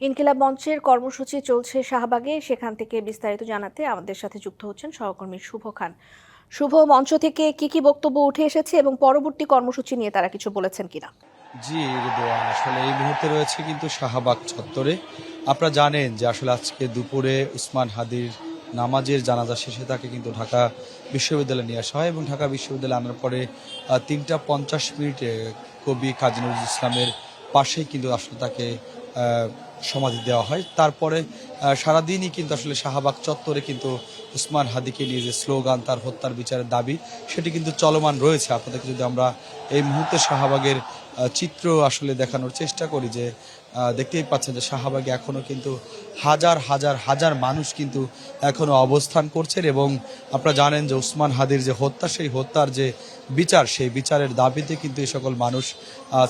ইনকিলাব মঞ্চের কর্মসূচি চলছে শাহবাগে। সেখান থেকে বিস্তারিত জানাতে আমাদের সাথে যুক্ত হচ্ছেন সহকর্মী শুভ খান। শুভ, মঞ্চ থেকে কি বক্তব্য উঠে এসেছে এবং পরবর্তী কর্মসূচি নিয়ে তারা কিছু বলেছেন কিনা? জি রিদওয়ান, আসলে এই মুহূর্তে রয়েছে কিন্তু শাহবাগ চত্বরে। আপনারা জানেন যে আসলে আজকে দুপুরে উসমান হাদির নামাজের জানাজা শেষে তাকে কিন্তু ঢাকা বিশ্ববিদ্যালয়ে নিয়ে আসা হয় এবং ঢাকা বিশ্ববিদ্যালয়ে আনার পরে 3টা 50 মিনিটে কবি কাজী নজরুল ইসলামের পাশেই কিন্তু আসলে তাকে সমাধি দেওয়া হয়। তারপরে সারাদিনই কিন্তু আসলে শাহবাগ চত্বরে কিন্তু উসমান হাদিকে নিয়ে যে স্লোগান, তার হত্যার বিচারের দাবি, সেটি কিন্তু চলমান রয়েছে। আপনাদেরকে যদি আমরা এই মুহূর্তে শাহবাগের চিত্র আসলে দেখানোর চেষ্টা করি, যে দেখতেই পাচ্ছেন যে শাহবাগে এখনও কিন্তু হাজার হাজার হাজার মানুষ কিন্তু এখনও অবস্থান করছেন এবং আপনারা জানেন যে উসমান হাদির যে হত্যা, সেই হত্যার যে বিচার, সেই বিচারের দাবিতে কিন্তু এই সকল মানুষ,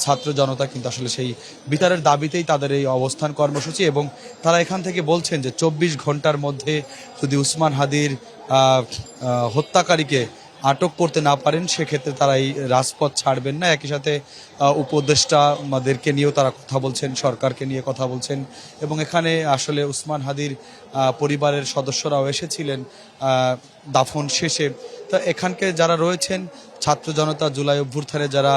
ছাত্র জনতা কিন্তু আসলে সেই বিচারের দাবিতেই তাদের এই অবস্থান কর্মসূচি। এবং তারা এখান থেকে বলছেন যে 24 ঘন্টার মধ্যে যদি উসমান হাদির হত্যাকারীকে আটক করতে না পারেন, সেক্ষেত্রে তারা এই রাজপথ ছাড়বেন না। একই সাথে উপদেষ্টাদেরকে নিয়েও তারা কথা বলছেন, সরকারকে নিয়ে কথা বলছেন এবং এখানে আসলে উসমান হাদির পরিবারের সদস্যরাও এসেছিলেন দাফন শেষে। তো এখানকে যারা রয়েছেন, ছাত্র জনতা জুলাই অভ্যুত্থানে যারা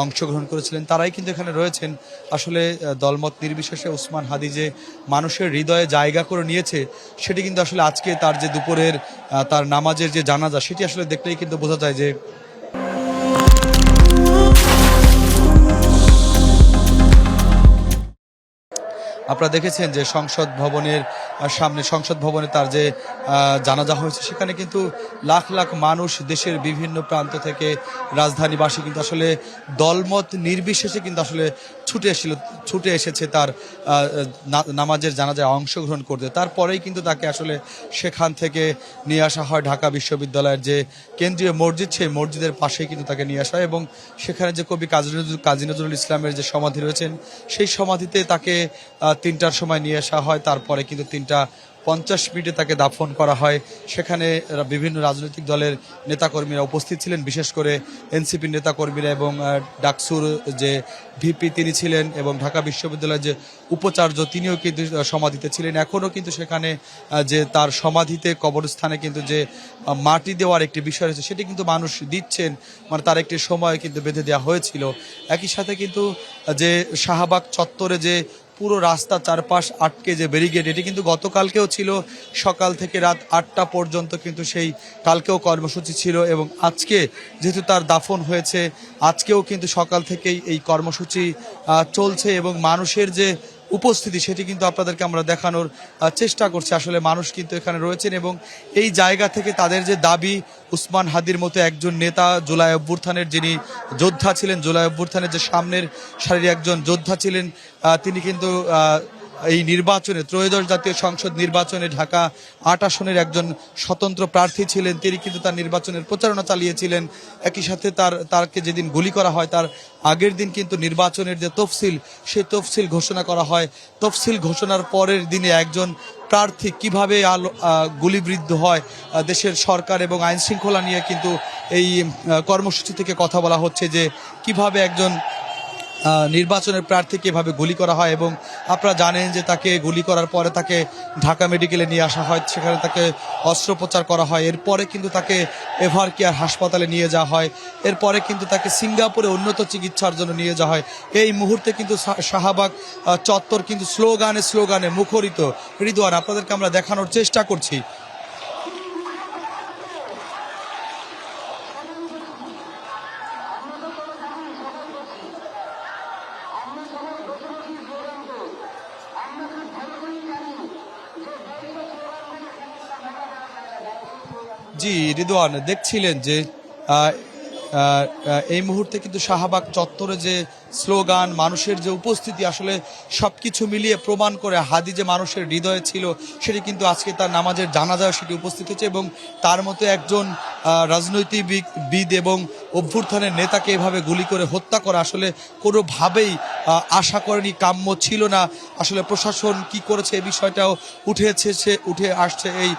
অংশগ্রহণ করেছিলেন, তারাই কিন্তু এখানে রয়েছেন। আসলে দলমত নির্বিশেষে উসমান হাদি যে মানুষের হৃদয়ে জায়গা করে নিয়েছে, সেটি কিন্তু আসলে আজকে তার যে দুপুরের তার নামাজের যে জানাজা, সেটি আসলে দেখলেই কিন্তু বোঝা যায় যে আপনারা দেখেছেন যে সংসদ ভবনের সামনে, সংসদ ভবনে তার যে জানাজা হয়েছে, সেখানে কিন্তু লাখ লাখ মানুষ দেশের বিভিন্ন প্রান্ত থেকে, রাজধানীবাসী কিন্তু আসলে দলমত নির্বিশেষে কিন্তু আসলে ছুটে এসেছে তার নামাজের জানাজায় অংশগ্রহণ করতে। তারপরেই কিন্তু তাকে আসলে সেখান থেকে নিয়ে আসা হয় ঢাকা বিশ্ববিদ্যালয়ের যে কেন্দ্রীয় মসজিদ, সেই মসজিদের পাশেই কিন্তু তাকে নিয়ে আসা হয় এবং সেখানে যে কবি কাজী নজরুল ইসলামের যে সমাধি রয়েছেন, সেই সমাধিতে তাকে 3টার সময় নিয়ে আসা হয়। তারপরে কিন্তু 3টা 50 মিনিটে তাকে দাফন করা হয়। সেখানে বিভিন্ন রাজনৈতিক দলের নেতাকর্মীরা উপস্থিত ছিলেন, বিশেষ করে এনসিপির নেতাকর্মীরা এবং ডাকসুর যে ভিপি তিনি ছিলেন এবং ঢাকা বিশ্ববিদ্যালয়ের যে উপাচার্য, তিনিও কিন্তু সমাধিতে ছিলেন। এখনও কিন্তু সেখানে যে তার সমাধিতে কবরস্থানে কিন্তু যে মাটি দেওয়ার একটি বিষয় রয়েছে, সেটি কিন্তু মানুষ দিচ্ছেন, মানে তার একটি সময় কিন্তু বেঁধে দেওয়া হয়েছিল। একই সাথে কিন্তু যে শাহবাগ চত্বরে যে পুরো রাস্তা চারপাশ আটকে যে ব্যারিকেড, এটি কিন্তু গতকালকেও ছিল, সকাল থেকে রাত 8টা পর্যন্ত কিন্তু সেই কালকেও কর্মসূচি ছিল এবং আজকে যেহেতু তার দাফন হয়েছে, আজকেও কিন্তু সকাল থেকেই এই কর্মসূচি চলছে এবং মানুষের যে উপস্থিতি, সেটি কিন্তু আপনাদেরকে আমরা দেখানোর চেষ্টা করছি। আসলে মানুষ কিন্তু এখানে রয়েছেন এবং এই জায়গা থেকে তাদের যে দাবি, উসমান হাদির মতো একজন নেতা, জুলাই অভ্যুত্থানের যিনি যোদ্ধা ছিলেন, জুলাই অভ্যুত্থানের যে সামনের সারির একজন যোদ্ধা ছিলেন, তিনি কিন্তু এই নির্বাচনে, ত্রয়োদশ জাতীয় সংসদ নির্বাচনে ঢাকা 8 আসনের একজন স্বতন্ত্র প্রার্থী ছিলেন। তিনি কিন্তু তার নির্বাচনের প্রচারণা চালিয়েছিলেন। একই সাথে তারকে যেদিন গুলি করা হয়, তার আগের দিন কিন্তু নির্বাচনের যে তফসিল, সেই তফসিল ঘোষণা করা হয়। তফসিল ঘোষণার পরের দিনে একজন প্রার্থী কিভাবে গুলিবিদ্ধ হয়, দেশের সরকার এবং আইন শৃঙ্খলা নিয়ে কিন্তু এই কর্মসূচি থেকে কথা বলা হচ্ছে যে কিভাবে একজন নির্বাচনের প্রার্থীকে এভাবে গুলি করা হয়। এবং আপনারা জানেন যে তাকে গুলি করার পরে তাকে ঢাকা মেডিকেলে নিয়ে আসা হয়, সেখানে তাকে অস্ত্রোপচার করা হয়। এরপরে কিন্তু তাকে এভার কেয়ার হাসপাতালে নিয়ে যাওয়া হয়। এরপরে কিন্তু তাকে সিঙ্গাপুরে উন্নত চিকিৎসার জন্য নিয়ে যাওয়া হয়। এই মুহূর্তে কিন্তু শাহবাগ চত্বর কিন্তু স্লোগানে মুখরিত। রিদওয়ান, আপনাদেরকে আমরা দেখানোর চেষ্টা করছি। জি রিদওয়ান, দেখছিলেন যে এই মুহূর্তে কিন্তু শাহবাগ চত্বরে যে স্লোগান, মানুষের যে উপস্থিতি, আসলে সবকিছু মিলিয়ে প্রমাণ করে হাদি যে মানুষের হৃদয়ে ছিল, সেটি কিন্তু আজকে তার নামাজের জানাজায় সেটি উপস্থিত হয়েছে। এবং তার মতো একজন রাজনৈতিকবিদ এবং অভ্যুত্থানের নেতাকে এভাবে গুলি করে হত্যা করা আসলে কোনোভাবেই আশা করেনি, কাম্য ছিল না। আসলে প্রশাসন কি করেছে এই বিষয়টাও উঠে আসছে এই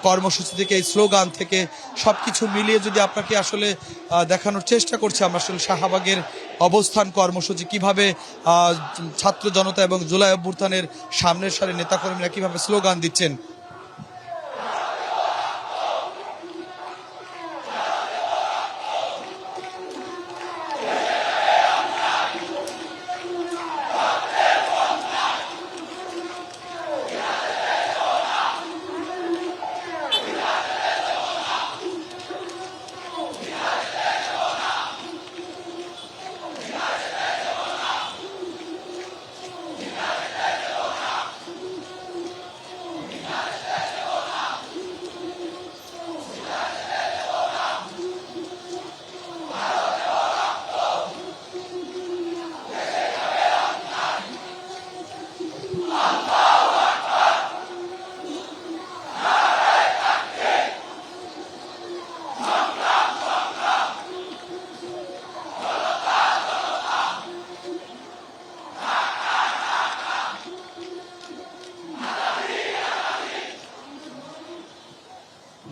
কর্মসূচি থেকে, এই স্লোগান থেকে। সব কিছু মিলিয়ে যদি আপনাকে আসলে দেখানোর চেষ্টা করছি আমরা আসলে শাহবাগের অবস্থান কর্মসূচি কিভাবে ছাত্র জনতা এবং জুলাই অভ্যুত্থানের সামনের সারি নেতাকর্মীরা কিভাবে স্লোগান দিচ্ছেন।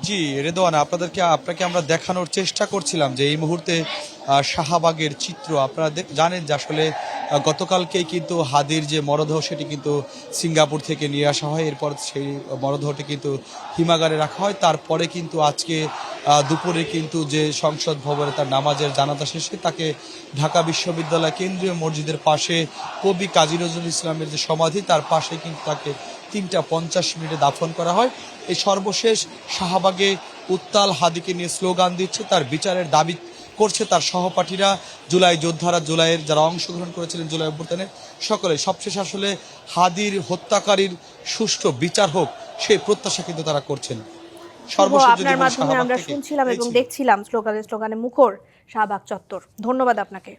জি রেদওয়ান, আপনাকে আমরা দেখানোর চেষ্টা করছিলাম যে এই মুহূর্তে শাহবাগের চিত্র। আপনারা জানেন যে আসলে গতকালকেই কিন্তু হাদির যে মরদেহ সেটি কিন্তু সিঙ্গাপুর থেকে নিয়ে আসা হয়, এরপর সেই মরদেহটি কিন্তু হিমাগারে রাখা হয়। তারপরে কিন্তু আজকে দুপুরে কিন্তু যে সংসদ ভবনে তার নামাজের জানাজা শেষে তাকে ঢাকা বিশ্ববিদ্যালয় কেন্দ্রীয় মসজিদের পাশে কবি কাজী নজরুল ইসলামের যে সমাধি তার পাশে কিন্তু তাকে 3:50 দাফন করা হয়। এই সর্বশেষ শাহবাগে উত্তাল হাদিকে নিয়ে স্লোগান দিচ্ছে, তার বিচারের দাবি করছে তার সহপাঠীরা, জুলাই যোদ্ধারা, জুলাইয়ের যারা অংশগ্রহণ করেছিলেন জুলাই অভ্যুত্থানে সকলে। সবশেষ আসলে হাদির হত্যাকারীর সুষ্ঠু বিচার হোক সেই প্রত্যাশা কিন্তু তারা করছেন। সর্বশেষ যদি আপনার মাধ্যমে আমরা শুনছিলাম এবং দেখছিলাম স্লোগানে মুখর শাহবাগ চত্বর। ধন্যবাদ আপনাকে।